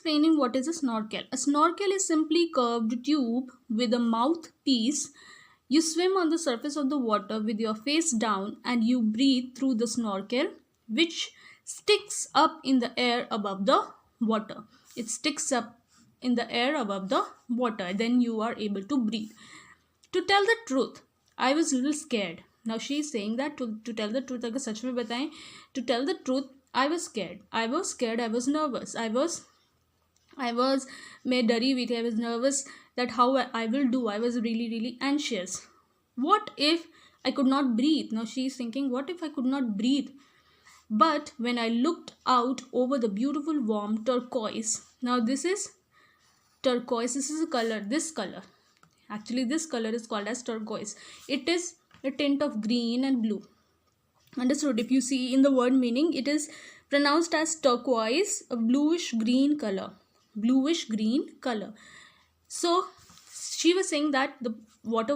explaining what is a snorkel. A snorkel is simply curved tube with a mouthpiece. You swim on the surface of the water with your face down and you breathe through the snorkel, which sticks up in the air above the water. It sticks up in the air above the water. Then you are able to breathe. To tell the truth, I was a little scared. Now she is saying that to tell the truth, अगर सच में बताएं, to tell the truth, I was scared. I was nervous. I was मैं डरी हुई थी. I was nervous that how I will do. I was really anxious. What if I could not breathe? Now she is thinking, what if I could not breathe? But when I looked out over the beautiful warm turquoise, now this is turquoise, this is a color, this color. Actually, this color is called as turquoise. It is a tint of green and blue. Understood? If you see in the word meaning, it is pronounced as turquoise, a bluish green color. Bluish green color. So she was saying that the color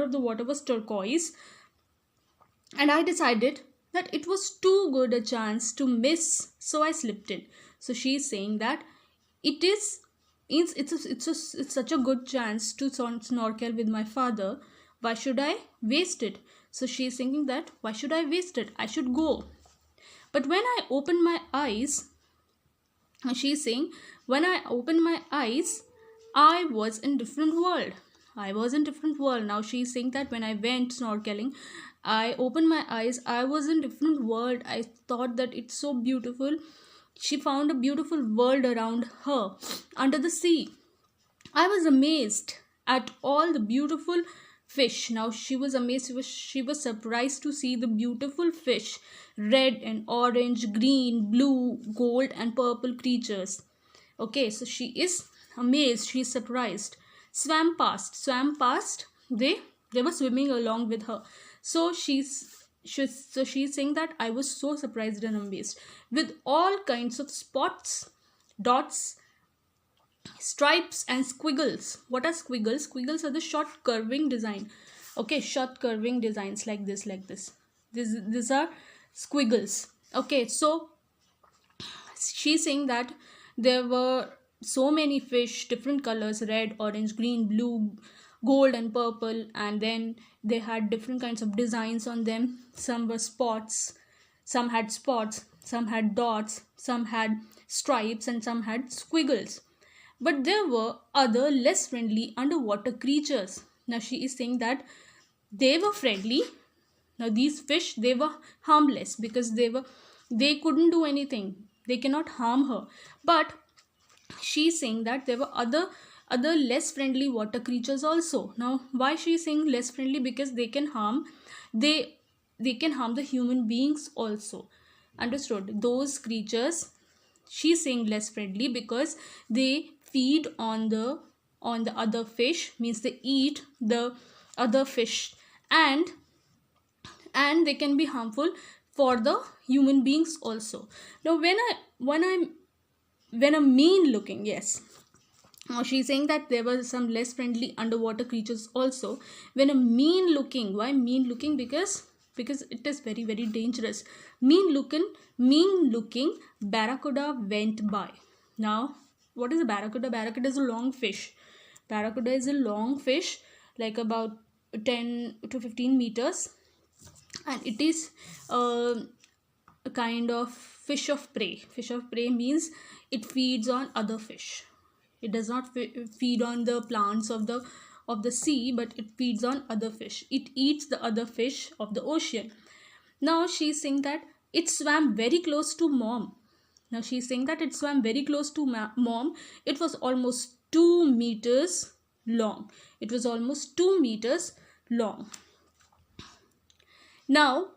of the water was turquoise, and I decided that it was too good a chance to miss, so I slipped in. So she is saying that it's such a good chance to snorkel with my father. Why should I waste it? So she is thinking that why should I waste it? I should go. But when I opened my eyes, she is saying, when I opened my eyes, I was in different world. I was in different world. Now she is saying that when I went snorkeling, I opened my eyes, I was in different world. I thought that it's so beautiful. She found a beautiful world around her under the sea. I was amazed at all the beautiful fish. Now she was amazed, she was surprised to see the beautiful fish, red and orange, green, blue, gold and purple creatures. Okay, so she is amazed, she is surprised. Swam past, they were swimming along with her. So she's saying that I was so surprised and amazed with all kinds of spots, dots, stripes and squiggles. What are squiggles? Squiggles are the short curving design. Okay, short curving designs like this. These are squiggles. Okay, so she's saying that there were so many fish, different colors, red, orange, green, blue, gold and purple, and then they had different kinds of designs on them. Some were spots, some had dots, some had stripes, and some had squiggles. But there were other less friendly underwater creatures. Now she is saying that they were friendly. Now these fish, they were harmless because they couldn't do anything. They cannot harm her. But she's saying that there were other less friendly water creatures also. Now why she is saying less friendly? Because they can harm the human beings also. Understood? Those creatures, she's saying less friendly because they feed on the other fish, means they eat the other fish, and they can be harmful for the human beings also. Now when a mean looking, yes, now she's saying that there were some less friendly underwater creatures also. When a mean looking, why mean looking? Because it is very dangerous. Mean looking barracuda went by. Now what is a barracuda? Barracuda is a long fish. Barracuda is a long fish, like about 10 to 15 meters, and it is a kind of fish of prey. Fish of prey means it feeds on other fish. It does not feed on the plants of the sea, but it feeds on other fish. It eats the other fish of the ocean. Now she's saying that it swam very close to mom. Now she's saying that it swam very close to mom. It was almost 2 meters long. It was almost 2 meters long. Now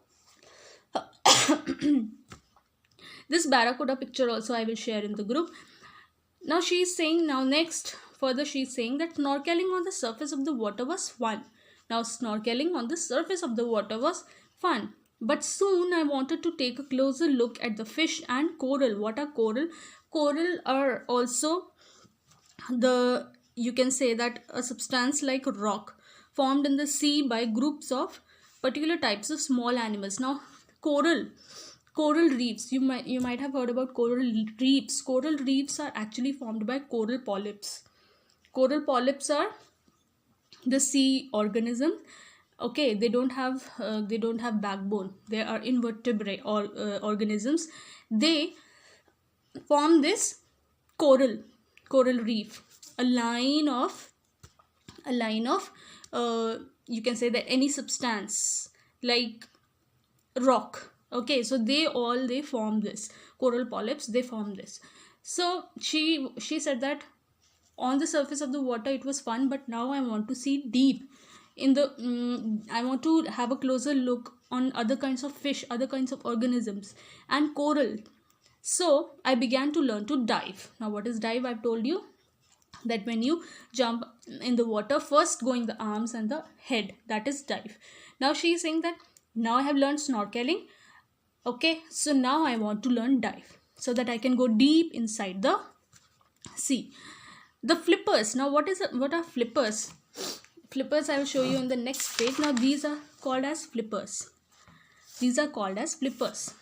this barracuda picture also I will share in the group. Now she is saying, now next further she is saying that snorkeling on the surface of the water was fun. Now snorkeling on the surface of the water was fun. But soon I wanted to take a closer look at the fish and coral. What are coral? Coral are also you can say that a substance like rock formed in the sea by groups of particular types of small animals. Now coral Coral reefs, you might have heard about coral reefs. Coral reefs are actually formed by coral polyps. Coral polyps are the sea organism. Okay, they don't have backbone. They are invertebrate or organisms. They form this coral reef, a line of you can say that any substance like rock. Okay, so they form this coral polyps, they form this. So she said that on the surface of the water it was fun, but now I want to see deep in the I want to have a closer look on other kinds of fish, other kinds of organisms and coral. So I began to learn to dive. Now what is dive? I've told you that when you jump in the water, first going the arms and the head, that is dive. Now she is saying that now I have learned snorkeling. Okay, so now I want to learn dive so that I can go deep inside the sea. The flippers. Now what are flippers? Flippers I will show you on the next page. Now these are called as flippers. These are called as flippers.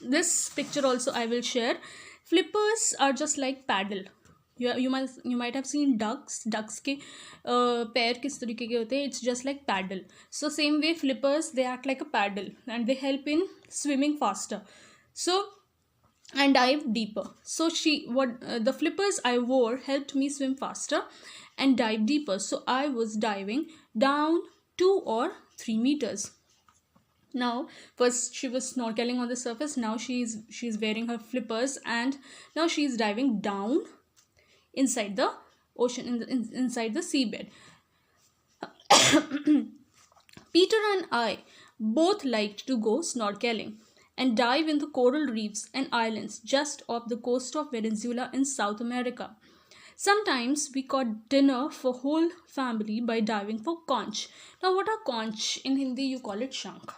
This picture also I will share. Flippers are just like paddle. You might have seen ducks के पैर किस तरीके के होते हैं. It's just like paddle. So same way flippers, they act like a paddle and they help in swimming faster. So and dive deeper. So the flippers I wore helped me swim faster and dive deeper. So I was diving down 2 or 3 meters. Now first she was snorkeling on the surface. Now she's wearing her flippers and now she's diving down inside the ocean, inside the seabed. Peter and I both liked to go snorkeling and dive in the coral reefs and islands just off the coast of Venezuela in South America. Sometimes we caught dinner for whole family by diving for conch. Now what are conch? In Hindi you call it shank.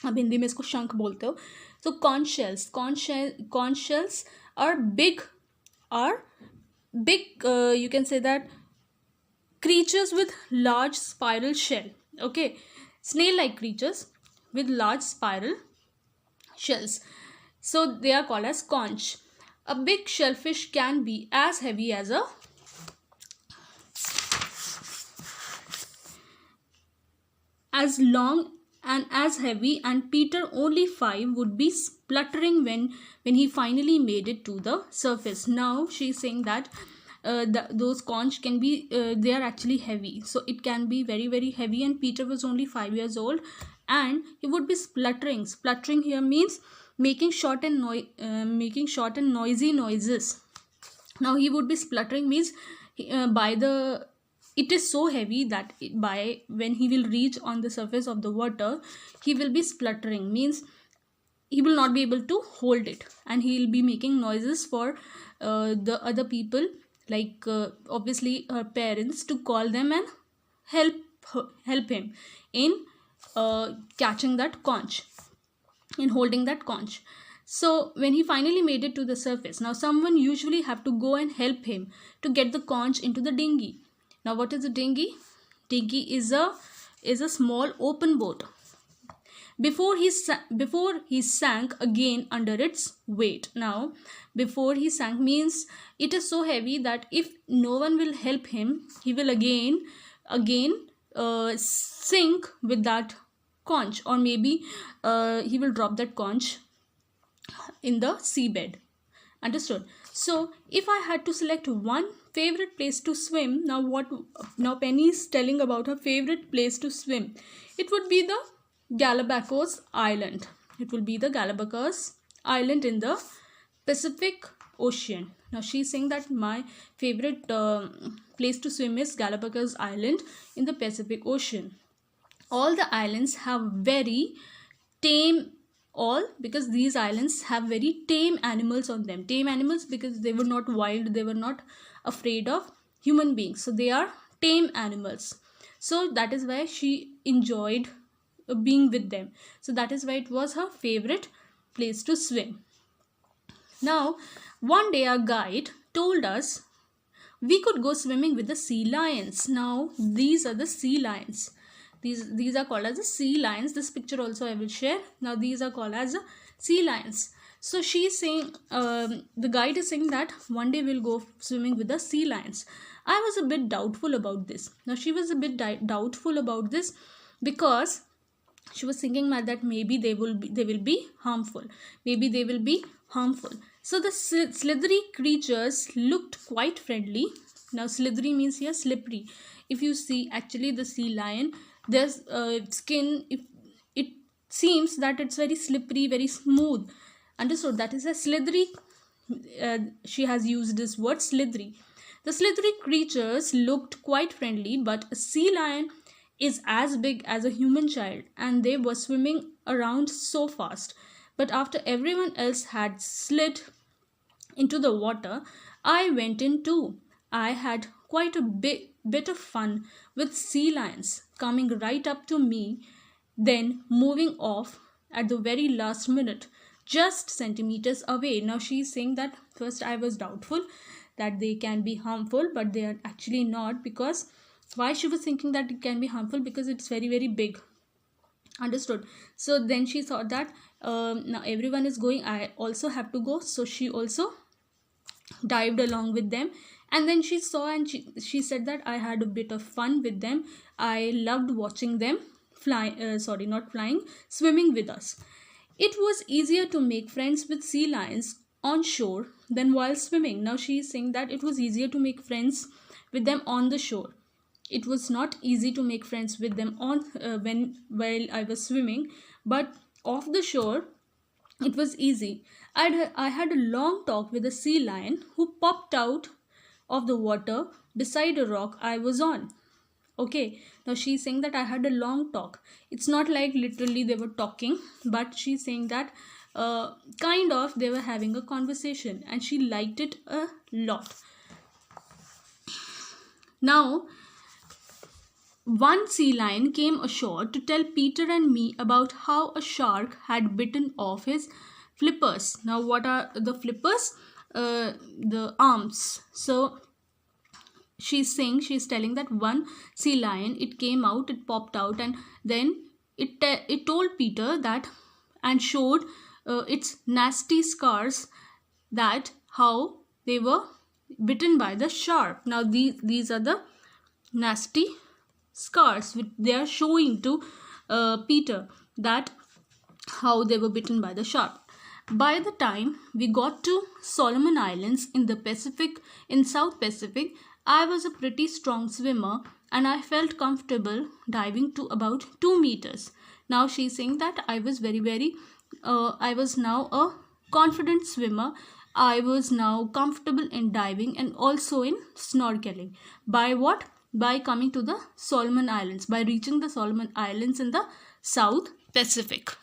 अब हिंदी में इसको शंख बोलते हो. So conch shells are big, you can say that creatures with large spiral shell. Okay, snail like creatures with large spiral shells, so they are called as conch. A big shellfish can be as heavy as as long and as heavy, and Peter, only 5, would be spluttering when he finally made it to the surface. Now she is saying that those conch can be they are actually heavy, so it can be very very heavy, and Peter was only 5 years old and he would be spluttering. Spluttering here means making short and noisy noises. Now he would be spluttering means it is so heavy that when he will reach on the surface of the water, he will be spluttering, means he will not be able to hold it and he will be making noises for the other people, like obviously her parents, to call them and help him in catching that conch, in holding that conch. So when he finally made it to the surface, now someone usually have to go and help him to get the conch into the dinghy. Now what is a dinghy? Dinghy is a small open boat. Before he sank again under its weight. Now before he sank means it is so heavy that if no one will help him, he will again sink with that conch, or maybe he will drop that conch in the seabed. Understood? So if I had to select one favorite place to swim, now Penny is telling about her favorite place to swim. It would be the Galapagos Island. It will be the Galapagos Island in the Pacific Ocean. Now she is saying that my favorite place to swim is Galapagos Island in the Pacific Ocean. All the islands have very tame, because these islands have very tame animals on them. Tame animals because they were not wild, they were not afraid of human beings, so they are tame animals. So that is why she enjoyed being with them. So that is why it was her favorite place to swim. Now one day our guide told us we could go swimming with the sea lions. Now these are the sea lions. These are called as the sea lions. This picture also I will share. Now these are called as the sea lions. So she's saying, the guide is saying that one day we'll go swimming with the sea lions. I was a bit doubtful about this. Now she was a bit doubtful about this because she was thinking that maybe they will be harmful. Maybe they will be harmful. So the slithery creatures looked quite friendly. Now slithery means here slippery. If you see actually the sea lion, their skin, it seems that it's very slippery, very smooth. Understood? That is a slithery. She has used this word slithery. The slithery creatures looked quite friendly, but a sea lion is as big as a human child, and they were swimming around so fast. But after everyone else had slid into the water, I went in too. I had quite a bit of fun with sea lions coming right up to me, then moving off at the very last minute, just centimeters away. Now she's saying that first I was doubtful that they can be harmful, but they are actually not. Because why she was thinking that it can be harmful? Because it's very, very big. Understood? So then she thought that now everyone is going, I also have to go. So she also dived along with them, and then she saw, and she said that I had a bit of fun with them. I loved watching them swimming with us. It was easier to make friends with sea lions on shore than while swimming. Now she is saying that it was easier to make friends with them on the shore. It was not easy to make friends with them on while I was swimming, but off the shore it was easy. I had a long talk with a sea lion who popped out of the water beside a rock I was on. Okay, now she's saying that I had a long talk. It's not like literally they were talking, but she's saying that kind of they were having a conversation, and she liked it a lot. Now, one sea lion came ashore to tell Peter and me about how a shark had bitten off his flippers. Now, what are the flippers? The arms. So she's telling that one sea lion, it came out, it popped out, and then it told Peter that, and showed its nasty scars, that how they were bitten by the shark. Now these are the nasty scars which they are showing to Peter, that how they were bitten by the shark. By the time we got to Solomon Islands in the Pacific, in South Pacific, I was a pretty strong swimmer, and I felt comfortable diving to about 2 meters. Now she's saying that I was I was now a confident swimmer. I was now comfortable in diving and also in snorkeling. By what? By coming to the Solomon Islands, by reaching the Solomon Islands in the South Pacific.